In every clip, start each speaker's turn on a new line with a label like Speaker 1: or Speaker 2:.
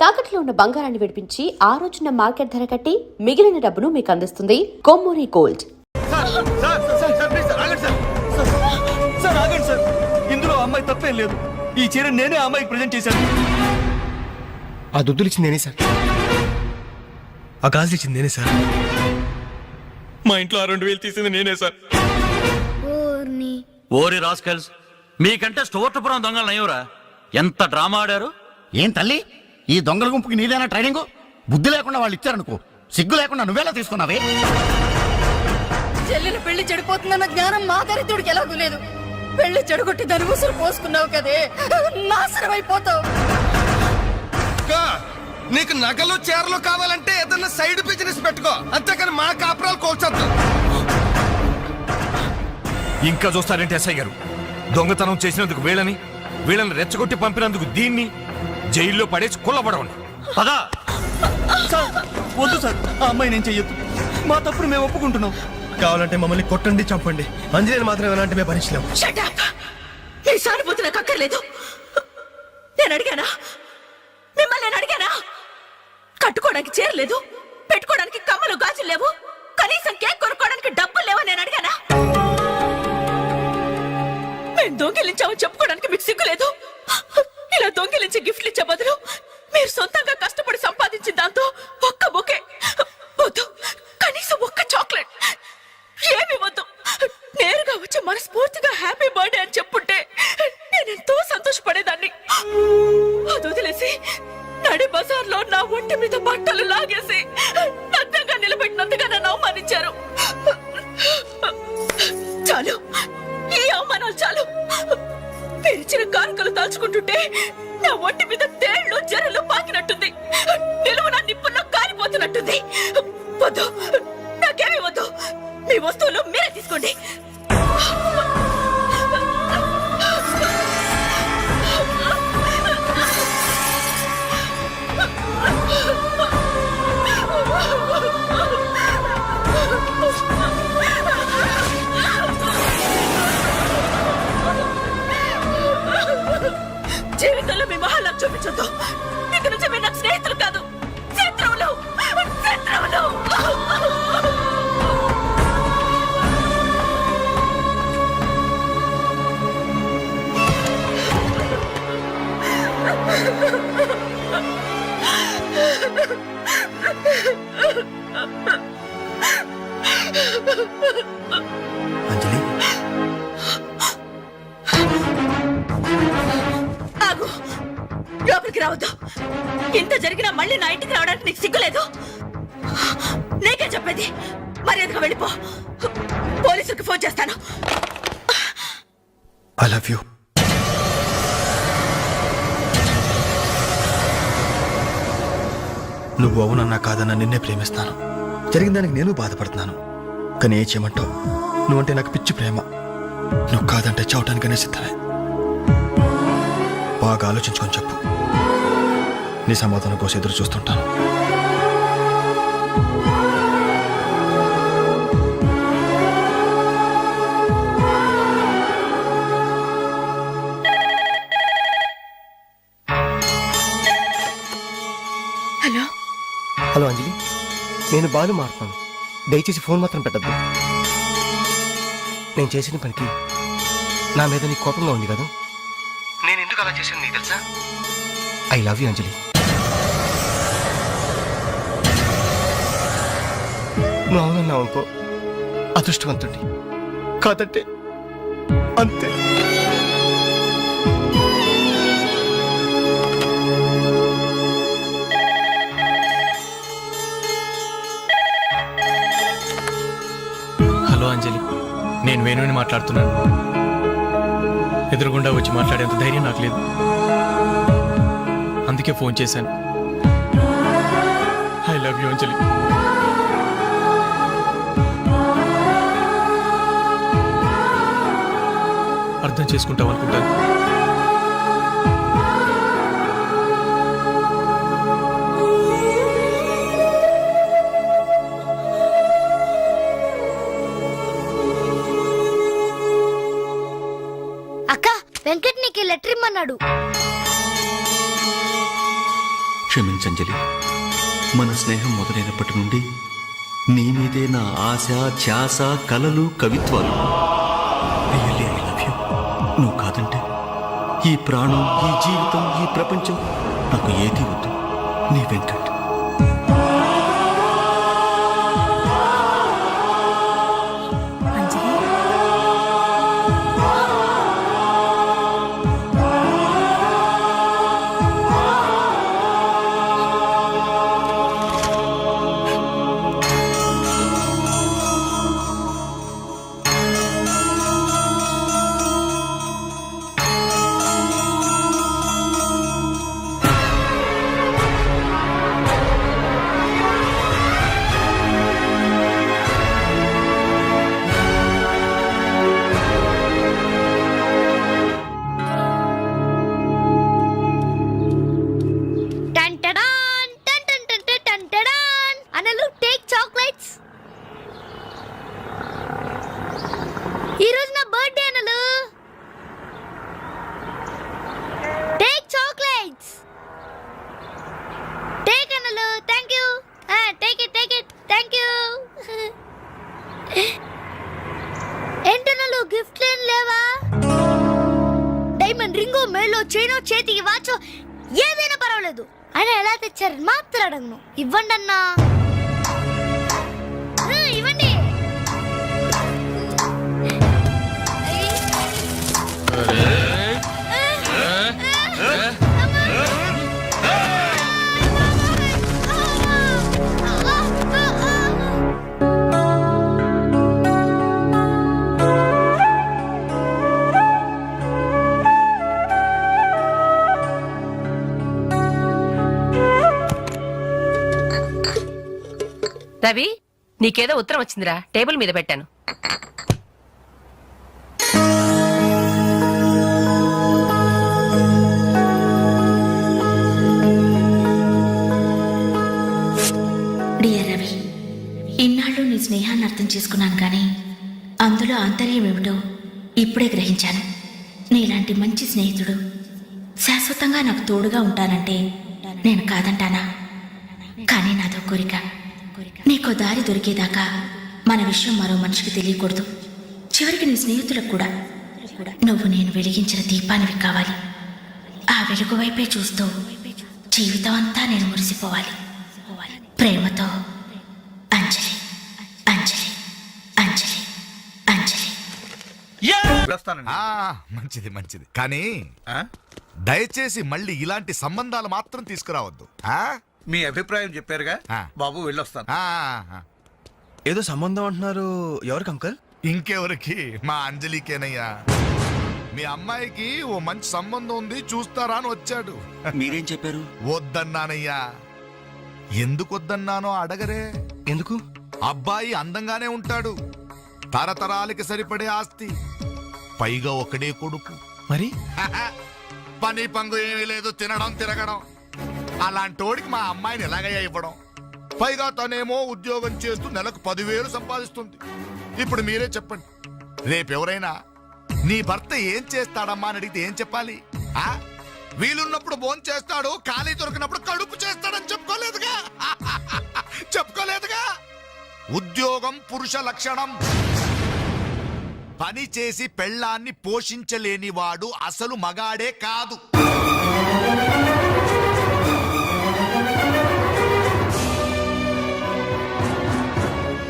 Speaker 1: తాకట్లో ఉన్న బంగారాన్ని విడిపించి ఆ రోజున మార్కెట్ ధర కట్టి మిగిలిన డబ్బును మీకు అందిస్తుంది కొమ్మూరి గోల్డ్.
Speaker 2: ఇందులో అమ్మాయి తప్పేం లేదు. ఈ చీర నేనే అమ్మాయికి ప్రెజెంట్ చేశాను.
Speaker 3: ఆ దుద్దులు ఇచ్చింది నేనే సార్. ఆ గాజులు ఇచ్చింది నేనే సార్.
Speaker 2: మా ఇంట్లో 2000 తీసింది నేనే సార్.
Speaker 4: ఓరి రాస్కల్స్, మీకంటే స్టోర్పురం దొంగలు నయ్యవరా? ఎంత డ్రామా ఆడారు.
Speaker 5: ఏం తల్లి, ఈ దొంగల గుంపుకి నీదేనా ట్రైనింగ్? బుద్ధి లేకుండా వాళ్ళు ఇచ్చారనుకో, సిగ్గు లేకుండా నువ్వేలా తీసుకున్నావే?
Speaker 6: చెల్లెలు పెళ్లి చెడిపోతుందన్న జ్ఞానం మా దరిద్రుడికి ఎలాగూ లేదు. పెళ్లి చెడగొట్టి దాని ఉసురు పోసుకున్నావు కదే, నాశనం అయిపోతావు.
Speaker 3: నీకు నగలు చీరలు కావాలంటే ఏదన్నా సైడ్ బిజినెస్ పెట్టుకో, అంతేకాని మా కాపురాలు కోల్చొద్దు.
Speaker 2: ఇంకా చూస్తారంటే ఎస్ఐ గారు, దొంగతనం చేసినందుకు వీళ్ళని రెచ్చగొట్టి పంపినందుకు దీన్ని జైల్లో పడేసి కుల్లబడవండి.
Speaker 4: పదా
Speaker 2: సార్ వద్దు సార్, ఆ అమ్మాయి నేను చెయ్యొద్దు. మా తప్పుడు మేము ఒప్పుకుంటున్నాం.
Speaker 3: కావాలంటే మమ్మల్ని కొట్టండి, చంపండి. అంజనేయులు మాత్రం ఎలాంటి మేము భరించలేము.
Speaker 6: ఈ సానుభూతి నాకు అక్కర్లేదు. నేను అడిగానా? మిమ్మల్ని నేను అడిగానా? కట్టుకోవడానికి చీరలేదు, పెట్టుకోవడానికి కమ్మలు గాజులు లేవు, కనీసం కేక్ కొనుక్కోవడానికి డబ్బులు లేవని నేను అడిగానా? మేము దొంగిలించామని చెప్పుకోవడానికి మీకు సిగ్గులేదు. ఇలా దొంగిలించి గిఫ్ట్లు ఇచ్చే బదులు మీరు సొంతంగా కష్టపడి సంపాదించిన దాంతో ఒక్క బొకే వద్దు, కనీసం ఒక్క చాక్లెట్ ఏమి వద్దు, నేరుగా వచ్చి మనస్ఫూర్తిగా హ్యాపీ బర్త్డే అని చెప్పుంటే నేను ఎంతో సంతోషపడేదాన్ని. అది వదిలేసి నడి బజార్లో నా ఒంటి మీద బట్టలు లాగేసి నగ్నంగా నిలబెట్టినందుగా నన్ను అవమానించారు. చాలు, ఈ అవమానాలు చాలు. తెరిచిన కానుకలు దాచుకుంటుంటే నా ఒంటి మీద తేళ్లు జరలు పాకినట్టుంది, నిలువున నిప్పుల్లో కారిపోతున్నట్టుంది. వద్దు, నాకేమీ వద్దు. మీ వస్తువులు మీరే తీసుకోండి. జీవితంలో మీ మొహాలను చూపించొద్దు. ఇక నుంచి మీరు నాకు స్నేహితులు కాదు, శత్రువులు.
Speaker 3: అంజలి,
Speaker 6: ఆగు, లోపలికి రావద్దు. ఇంత జరిగినా మళ్ళీ నా ఇంటికి రావడానికి నీకు సిగ్గులేదు? నీకే చెప్పేది, మర్యాదగా వెళ్ళిపో. పోలీసులకు ఫోన్ చేస్తాను.
Speaker 3: I love you. నువ్వు అవునన్నా కాదన్నా నిన్నే ప్రేమిస్తాను. జరిగిన దానికి నేను బాధపడుతున్నాను, కానీ ఏం చేయమంటావు? నువ్వంటే నాకు పిచ్చి ప్రేమ. నువ్వు కాదంటే చావటానికనే సిద్ధమే. బాగా ఆలోచించుకొని చెప్పు. నీ సమాధానం కోసం ఎదురు చూస్తుంటాను.
Speaker 6: హలో
Speaker 3: హలో అంజలి, నేను బాలు మారుతాను. దయచేసి ఫోన్ మాత్రం పెట్టద్దు. నేను చేసిన పనికి నా మీద నీకు కోపంగా ఉంది కదా? నేను ఎందుకు అలా చేశాను నీకు తెలుసా? ఐ లవ్ యూ అంజలి. నువ్వు అవునన్నావు అనుకో, అదృష్టవంతుడి. కాదంటే అంతే.
Speaker 7: హలో అంజలి, నేను వేణుని మాట్లాడుతున్నాను. ఎదురుగుండా వచ్చి మాట్లాడేంత ధైర్యం నాకు లేదు, అందుకే ఫోన్ చేశాను. ఐ లవ్ యూ అంజలి. అర్థం చేసుకుంటావు అనుకుంటాను.
Speaker 8: వెంకట్ నీకు లెటర్ ఇమ్మన్నాడు. క్షమించంజలి, మన స్నేహం మొదలైనప్పటి నుండి నీ మీదే నా ఆశ, ధ్యాస, కలలు, కవిత్వాలు. Really I love you. నువ్వు కాదంటే ఈ ప్రాణం, ఈ జీవితం, ఈ ప్రపంచం నాకు ఏది వద్దు. నీ వెంకట్.
Speaker 6: అంజలి,
Speaker 9: టంటడాన్ టన్ టన్ టన్ టన్ టంటడాన్. అనలు టేక్ చాక్లెట్స్. ఈ రోజు నా బర్త్డే అనలు. Take chocolates. టేక్ అనలు. Thank you. Take it thank you. ఏంటనలు గిఫ్ట్ లేవా? డైమండ్ రింగో, మేలో చైనో, చేతికి వాచో ఏదైనా పర్వాలేదు. ఆయన ఎలా తెచ్చారని మాత్రం అడగను. ఇవ్వండి అన్నా. ఇవ్వండి.
Speaker 10: రవి, నీకేదో ఉత్తరం వచ్చిందిరా, టేబుల్ మీద పెట్టాను.
Speaker 6: డియర్ రవి, ఇన్నాళ్ళు నీ స్నేహాన్ని అర్థం చేసుకున్నాను కానీ అందులో ఆంతర్యం ఏమిటో ఇప్పుడే గ్రహించాను. నీలాంటి మంచి స్నేహితుడు శాశ్వతంగా నాకు తోడుగా ఉంటానంటే నేను కాదంటానా? కానీ నాదో కోరిక. నీకో దారి దొరికేదాకా మన విషయం మరో మనిషికి తెలియకూడదు. చివరికి నీ స్నేహితులకు కూడా నువ్వు నేను వెలిగించిన దీపానివి కావాలి. ఆ వెలుగు వైపే చూస్తూ జీవితం అంతా నేను మురిసిపోవాలి. ప్రేమతో అంజలి, అంజలి, అంజలి, అంజలి.
Speaker 2: మంచిది మంచిది, కానీ దయచేసి మళ్ళీ ఇలాంటి సంబంధాలు మాత్రం తీసుకురావద్దు.
Speaker 11: మీ అభిప్రాయం చెప్పారుగా బాబు, వెళ్ళొస్తాను.
Speaker 3: ఏదో సంబంధం అంటున్నారు. ఎవరికి అంకల్?
Speaker 2: ఇంకెవరికి? మా అంజలికేనయ్యా. మీ అమ్మాయికి ఓ మంచి సంబంధం ఉంది, చూస్తారా అని వచ్చాడు.
Speaker 8: మీరేం చెప్పారు?
Speaker 2: వద్దన్నానయ్యా. ఎందుకు వద్దన్నానో అడగరే.
Speaker 3: ఎందుకు?
Speaker 2: అబ్బాయి అందంగానే ఉంటాడు, తరతరాలకి సరిపడే ఆస్తి, పైగా ఒకడే కొడుకు.
Speaker 3: మరి
Speaker 2: పని పంగు ఏమీ లేదు, తినడం తిరగడం. అలాంటోడికి మా అమ్మాయిని ఎలాగయ్యా ఇవ్వడం? పైగా తనేమో ఉద్యోగం చేస్తూ నెలకు 10,000 సంపాదిస్తుంది. ఇప్పుడు మీరే చెప్పండి, రేపెవరైనా నీ భర్త ఏం చేస్తాడమ్మా అని అడిగితే ఏం చెప్పాలి? వీలున్నప్పుడు భోజనం చేస్తాడు, ఖాళీ దొరికినప్పుడు కడుపు చేస్తాడని చెప్పుకోలేదుగా. చెప్పుకోలేదుగా. ఉద్యోగం పురుష లక్షణం. పని చేసి పెళ్ళాన్ని పోషించలేని వాడు అసలు మగాడే కాదు.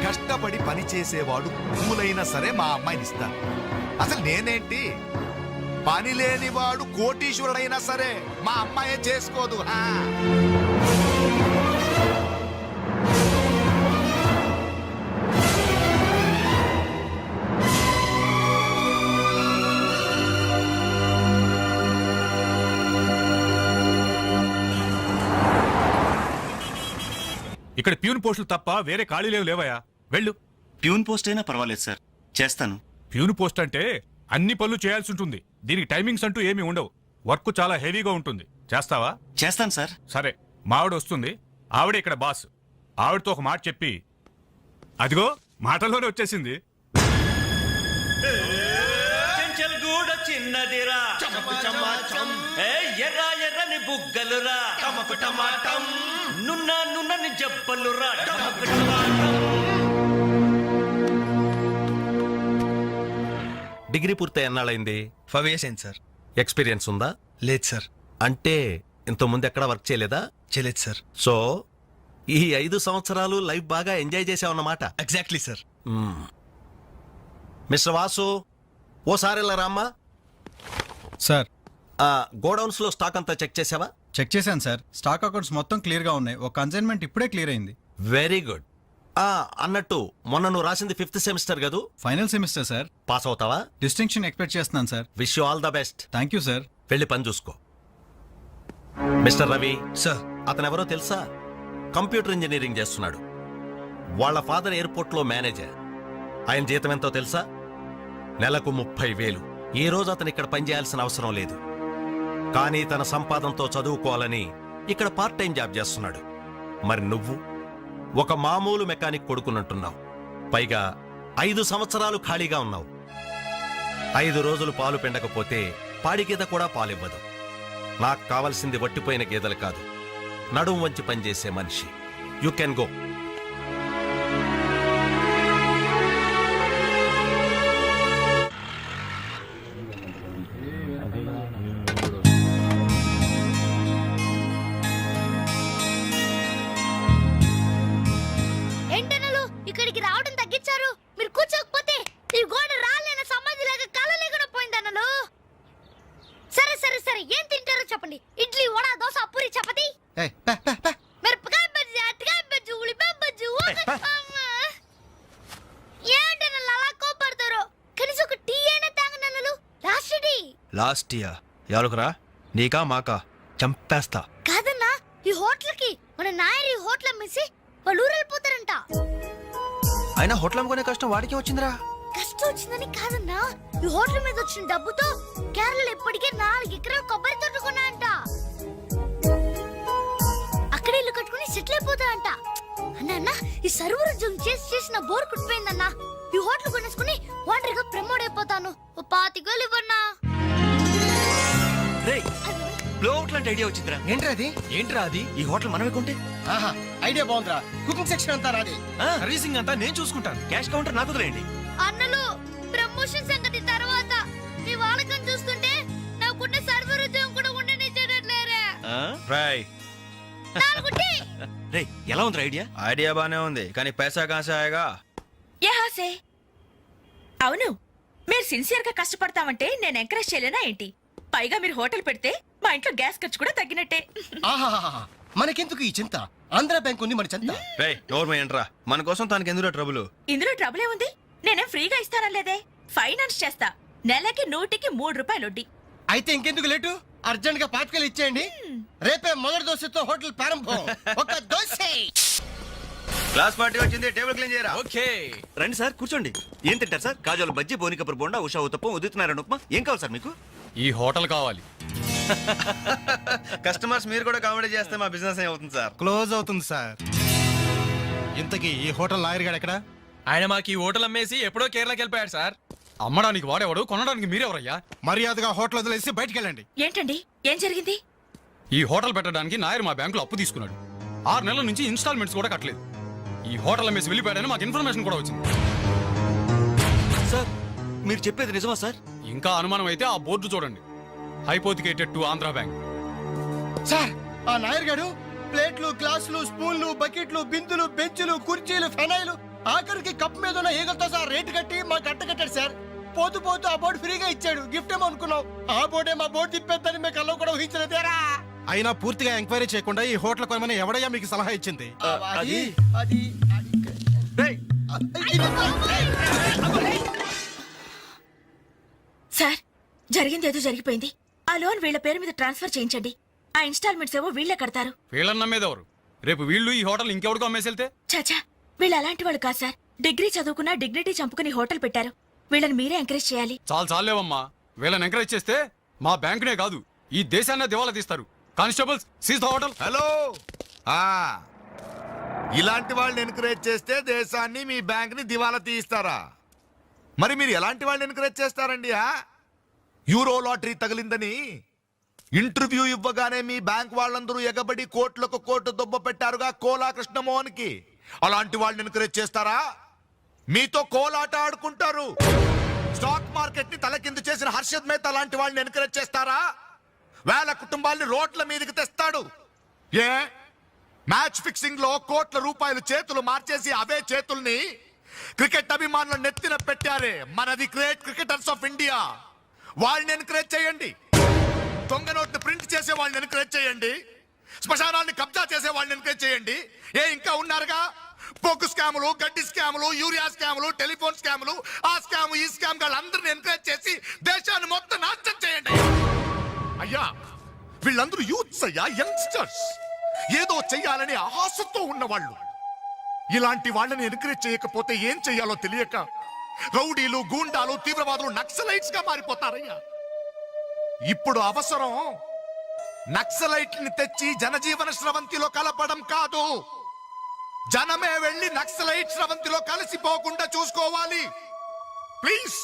Speaker 2: కష్టపడి పని చేసేవాడు పూలైనా సరే మా అమ్మాయిని ఇస్తాను. అసలు నేనేంటి, పని లేనివాడు కోటీశ్వరుడైనా సరే మా అమ్మాయే చేసుకోదు.
Speaker 7: ఇక్కడ ప్యూన్ పోస్టులు తప్ప వేరే ఖాళీలేవు లేవయా? వెళ్ళు.
Speaker 8: ప్యూన్ పోస్ట్ అయినా పర్వాలేదు సార్, చేస్తాను.
Speaker 7: ప్యూన్ పోస్ట్ అంటే అన్ని పనులు చేయాల్సి ఉంటుంది. దీనికి టైమింగ్స్ అంటూ ఏమీ ఉండవు. వర్క్ చాలా హెవీగా ఉంటుంది. చేస్తావా?
Speaker 8: చేస్తాను సార్.
Speaker 7: సరే, మావిడ వస్తుంది. ఆవిడే ఇక్కడ బాస్. ఆవిడతో ఒక మాట చెప్పి, అదిగో మాటల్లోనే వచ్చేసింది.
Speaker 4: చిన్నదిరా ఎర్ర ఎర్రని
Speaker 8: బుగ్గలురా టమకు టమాటం నున్న జబ్బలురా టమకు టమాటం. డిగ్రీ పూర్తి ఎన్నాళ్ళైంది?
Speaker 3: 5 years అయింది సార్.
Speaker 8: ఎక్స్పీరియన్స్ ఉందా?
Speaker 3: లేదు సార్.
Speaker 8: అంటే ఇంతకుముందు ఎక్కడ వర్క్ చేయలేదా?
Speaker 3: చేయలేదు సార్.
Speaker 8: సో ఈ 5 సంవత్సరాలు లైఫ్ బాగా ఎంజాయ్ చేసావన్నమాట.
Speaker 3: Exactly sir.
Speaker 8: మిస్టర్ వాసు, ఓసారి ఇలా రామ్మా.
Speaker 12: సార్,
Speaker 8: గోడౌన్స్ లో స్టాక్ అంతా చెక్ చేసావా?
Speaker 12: చెక్ చేశాను సార్. స్టాక్ అకౌంట్స్ మొత్తం క్లియర్ గా ఉన్నాయి. ఒక కన్సైన్మెంట్ ఇప్పుడే క్లియర్ అయింది.
Speaker 8: Very good. అన్నట్టు మొన్న నువ్వు రాసింది 5th సెమిస్టర్ కదూ?
Speaker 12: Final semester sir.
Speaker 8: పాస్ అవుతావా?
Speaker 12: డిస్టింక్షన్ ఎక్స్పెక్ట్ చేస్తున్నాను sir.
Speaker 8: Wish you all the best.
Speaker 12: Thank you sir.
Speaker 8: వెళ్ళి పని చూసుకో. Mister Ravi
Speaker 3: sir.
Speaker 8: అతను ఎవరో తెలుసా? కంప్యూటర్ ఇంజనీరింగ్ చేస్తున్నాడు. వాళ్ళ ఫాదర్ ఎయిర్పోర్ట్ లో మేనేజర్. ఆయన జీతం ఎంతో తెలుసా? నెలకు 30,000. ఈ రోజు అతను ఇక్కడ పనిచేయాల్సిన అవసరం లేదు, కానీ తన సంపాదనతో చదువుకోవాలని ఇక్కడ పార్ట్ టైం జాబ్ చేస్తున్నాడు. మరి నువ్వు ఒక మామూలు మెకానిక్ కొడుకున్నట్టున్నావు. పైగా 5 సంవత్సరాలు ఖాళీగా ఉన్నావు. 5 రోజులు పాలు పిండకపోతే పాడి గీత కూడా పాలివ్వదు. నాకు కావలసింది వట్టిపోయిన గేదెలు కాదు, నడుం వంచి పనిచేసే మనిషి. You can go.
Speaker 9: ఏంటనలు ఇక్కడికి రావడం తగ్గించారు? మీరు కూర్చోకపోతే ఈ గోడ రాలేన సమాధి లాగా కలలేకుండా పోయిందన్నలు. సరే సరే సరే, ఏం తింటారో చెప్పండి. ఇడ్లీ, వడ, దోశ, పూరి, చపాతి, మిరపకాయ బజ్జీ, అరటికాయ బజ్జీ, ఉల్లిపాయ బజ్జీ. ఏంటనలు అలా కోపడతారు? కనీసం ఒక టీ అయినా తాగనన్నలు. Last tea.
Speaker 3: లాస్ట్ ఇయర్ ఎవరుకురా? నీకా మాకా? చంపేస్తా.
Speaker 9: కాదన్నా, ఈ హోటల్ కి మన నాయర్ ఈ హోటల్ అమ్మేసి వాళ్ళు ఊరెళ్ళిపోతారంట.
Speaker 3: అయినా హోటల్ అమ్ముకునే కష్టం వాడికి వచ్చిందిరా.
Speaker 9: కష్టం వచ్చిందని కాదన్నా, ఈ హోటల్ మీద వచ్చిన డబ్బుతో కేరళలో ఇప్పటికే 4 ఎకరాలు కొబ్బరి తోట కొన్నాయంట. అక్కడే ఇల్లు కట్టుకుని సెటిల్ అయిపోతాయంట. అన్న ఈ సర్వర్ ఉద్యోగం చేసిన బోర్ కుట్టిపోయిందన్నా. ఈ హోటల్ కొనేసుకుని వాండర్ గా ప్రమోట్ అయిపోతాను. ఓ 25,000 ఇవ్వన్నా.
Speaker 8: ఐడియా వచ్చిందిరా.
Speaker 3: ఏంట్రా అది? ఈ హోటల్ మనమే కొంటే
Speaker 5: ఐడియా బాగుందిరా. కుకింగ్ సెక్షన్ అంతా నాది,
Speaker 3: సర్వీసింగ్ అంతా నేను చూసుకుంటాను.
Speaker 8: క్యాష్ కౌంటర్ నాకు వదిలేయండి.
Speaker 9: అన్నలు, ప్రమోషన్ సంగతి తర్వాత. మీ వాళ్ళకం చూస్తుంటే నాకున్న సర్వర్ ఉద్యోగం కూడా ఉండనిచ్చేటట్లేరే.
Speaker 8: ఎలా ఉంది ఐడియా?
Speaker 3: ఐడియా బానే ఉంది, కానీ పైసా కాసాయగా.
Speaker 6: యహాసే. అవును, మీరు సిన్సియర్ గా కష్టపడతామంటే నేను ఎంకరేజ్ చేయలేనా ఏంటి? పైగా మీరు హోటల్ పెడితే మా ఇంట్లో గ్యాస్ ఖర్చు కూడా తగ్గినట్టే.
Speaker 5: మనకెందుకు ఈ చింత? ఆంధ్ర బ్యాంక్ ఉంది మన చింత.
Speaker 3: ఏంట్రా మన కోసం తనకి ఎందులో ట్రబుల్?
Speaker 6: ఇందులో ట్రబుల్ ఏముంది? నేనేం ఫ్రీగా ఇస్తానలేదే, ఫైనాన్స్ చేస్తా. నెలకి 100కి 3 రూపాయలు వడ్డీ.
Speaker 5: అయితే ఇంకెందుకు లేటు? అర్జెంట్ గా 5,000 ఇచ్చేయండి. రేపే మొదటి దోశతో హోటల్ ప్రారంభం. ఒక దోశ.
Speaker 3: క్లాస్ పార్టీ వచ్చింది, టేబుల్ క్లీన్ చేయరా.
Speaker 8: ఓకే రండి సార్, కూర్చోండి. ఏం తింటారు సార్? కాజాలు బజ్జీ, బోనికపూర్ బోండా, ఉషా ఉత్తప్పం, ఉదితనారాయణ ఉప్మా. ఏం కావాలి సార్ మీకు?
Speaker 7: ఈ హోటల్ కావాలి.
Speaker 3: కస్టమర్స్ మీరు కూడా కామెడీ చేస్తే మా బిజినెస్ ఏమవుతుంది సార్?
Speaker 12: క్లోజ్ అవుతుంది సార్. ఇంతకీ ఈ హోటల్ లాయర్ గారు ఎక్కడ?
Speaker 7: ఆయన మాకు ఈ హోటల్ అమ్మేసి ఎప్పుడో కేరళకి వెళ్ళిపోయాడు సార్. అమ్మడానికి వాడేవాడు, కొనడానికి మీరెవరయ్యా?
Speaker 12: మర్యాదగా హోటల్ వదిలేసి బయటికి వెళ్ళండి.
Speaker 6: ఏంటండి, ఏం జరిగింది?
Speaker 7: ఈ హోటల్ పెట్టడానికి నాయర్ మా బ్యాంకులో అప్పు తీసుకున్నాడు. 6 నెలల నుంచి ఇన్స్టాల్మెంట్స్ కూడా కట్టలేదు. ఈ హోటల్ అమ్మేసి వెళ్ళిపోయాడని మాకు ఇన్ఫర్మేషన్ కూడా వచ్చింది.
Speaker 8: సార్ మీరు చెప్పేది నిజమా సార్?
Speaker 7: ఇంకా అనుమానం అయితే ఆ బోర్డు చూడండి, hypothecated to Andhra bank.
Speaker 5: Sir, ఆ నాయర్ గారు ప్లేట్లు, గ్లాసులు, స్పూన్లు, బకెట్లు, బిందులు, బెంచులు, కుర్చీలు, ఫెనాయిలు, ఆఖరికి కప్ మీద ఉన్న ఈగలతో సార్ రేటు కట్టి మాకు అట్ట కట్టాడు సార్. పోతూ పోతూ ఆ బోర్డు ఫ్రీగా ఇచ్చాడు. గిఫ్ట్ ఏమో అనుకున్నాం. ఆ బోర్డే మా బోర్డు తిప్పేద్దని మీకు అల్లో కూడా ఊహించలేదేరా.
Speaker 12: అయినా పూర్తిగా ఎంక్వైరీ చేయకుండా ఈ హోటల్ కొనమని ఎవడయ్యా మీకు సలహా ఇచ్చింది?
Speaker 6: సార్, జరిగింది ఏదో జరిగిపోయింది. ఆ లోన్ వీళ్ళ పేరు మీద ట్రాన్స్ఫర్ చేయించండి. ఆ ఇన్స్టాల్మెంట్స్ ఏవో వీళ్ళే కడతారు.
Speaker 7: వీళ్ళని నమ్మేదెవరు? రేపు వీళ్ళు ఈ హోటల్ ఇంకెవరికో అమ్మేసి వెళ్తే?
Speaker 6: చాచా, వీళ్ళు అలాంటి వాళ్ళు కాదు సార్. డిగ్రీ చదువుకున్నా డిగ్నిటీ చంపుకుని హోటల్ పెట్టారు. వీళ్ళని మీరే ఎంకరేజ్ చేయాలి.
Speaker 7: చాలేవమ్మా. వీళ్ళని ఎంకరేజ్ చేస్తే మా బ్యాంకునే కాదు, ఈ దేశాన్ని దివాలా తీస్తారు. Constables, seize the hotel.
Speaker 2: Hello, ఇలాంటి వాళ్ళని ఎంకరేజ్ చేస్తే దేశాన్ని, మీ బ్యాంక్ ని దివాలా తీయిస్తారా? మరి మీరు ఎలాంటి వాళ్ళని ఎంకరేజ్ చేస్తారండి? యూరో లాటరీ తగిలిందని ఇంటర్వ్యూ ఇవ్వగానే మీ బ్యాంక్ వాళ్ళందరూ ఎగబడి కోట్లకు కోట్లు దొబ్బ పెట్టారుగా కోలా కృష్ణమోహన్ కి. అలాంటి వాళ్ళని ఎంకరేజ్ చేస్తారా? మీతో కోలాట ఆడుకుంటారు. స్టాక్ మార్కెట్ ని తలకిందు చేసిన హర్షద్ మేహతా లాంటి వాళ్ళని ఎంకరేజ్ చేస్తారా? వేల కుటుంబాల్ని రోడ్ల మీదకి తెస్తాడు. ఏ మ్యాచ్ ఫిక్సింగ్ లో కోట్ల రూపాయలు చేతులు మార్చేసి అవే చేతుల్ని క్రికెట్ అభిమానులు నెత్తిన పెట్టారే మనది గ్రేట్ క్రికెటర్స్ ఆఫ్ ఇండియా. వాళ్ళని ఎంకరేజ్ చేయండి. దొంగ నోట్ని ప్రింట్ చేసే వాళ్ళని ఎంకరేజ్ చేయండి. శ్మశానాన్ని కబ్జా చేసే వాళ్ళని ఎంకరేజ్ చేయండి. ఇంకా ఉన్నారుగా పోకు స్కాములు, గడ్డి స్కాములు, యూరియా స్కాములు, టెలిఫోన్ స్కాములు, ఆ స్కామ్ ఈ స్కామ్ వాళ్ళందరిని ఎంకరేజ్ చేసి దేశాన్ని మొత్తం నాశనం చేయండి. అయ్యా వీళ్ళందరూ యూత్స్ అయ్యా, యంగ్స్టర్స్, ఏదో చెయ్యాలని ఆశతో ఉన్నవాళ్ళు. ఇలాంటి వాళ్ళని ఎంకరేజ్ చేయకపోతే ఏం చెయ్యాలో తెలియక రౌడీలు, గూండాలు, తీవ్రవాదులు, నక్సలైట్స్ గా మారిపోతారయ్యా. ఇప్పుడు అవసరం నక్సలైట్ ని తెచ్చి జనజీవన స్రవంతిలో కలపడం కాదు, జనమే వెళ్ళి నక్సలైట్ స్రవంతిలో కలిసిపోకుండా చూసుకోవాలి. ప్లీజ్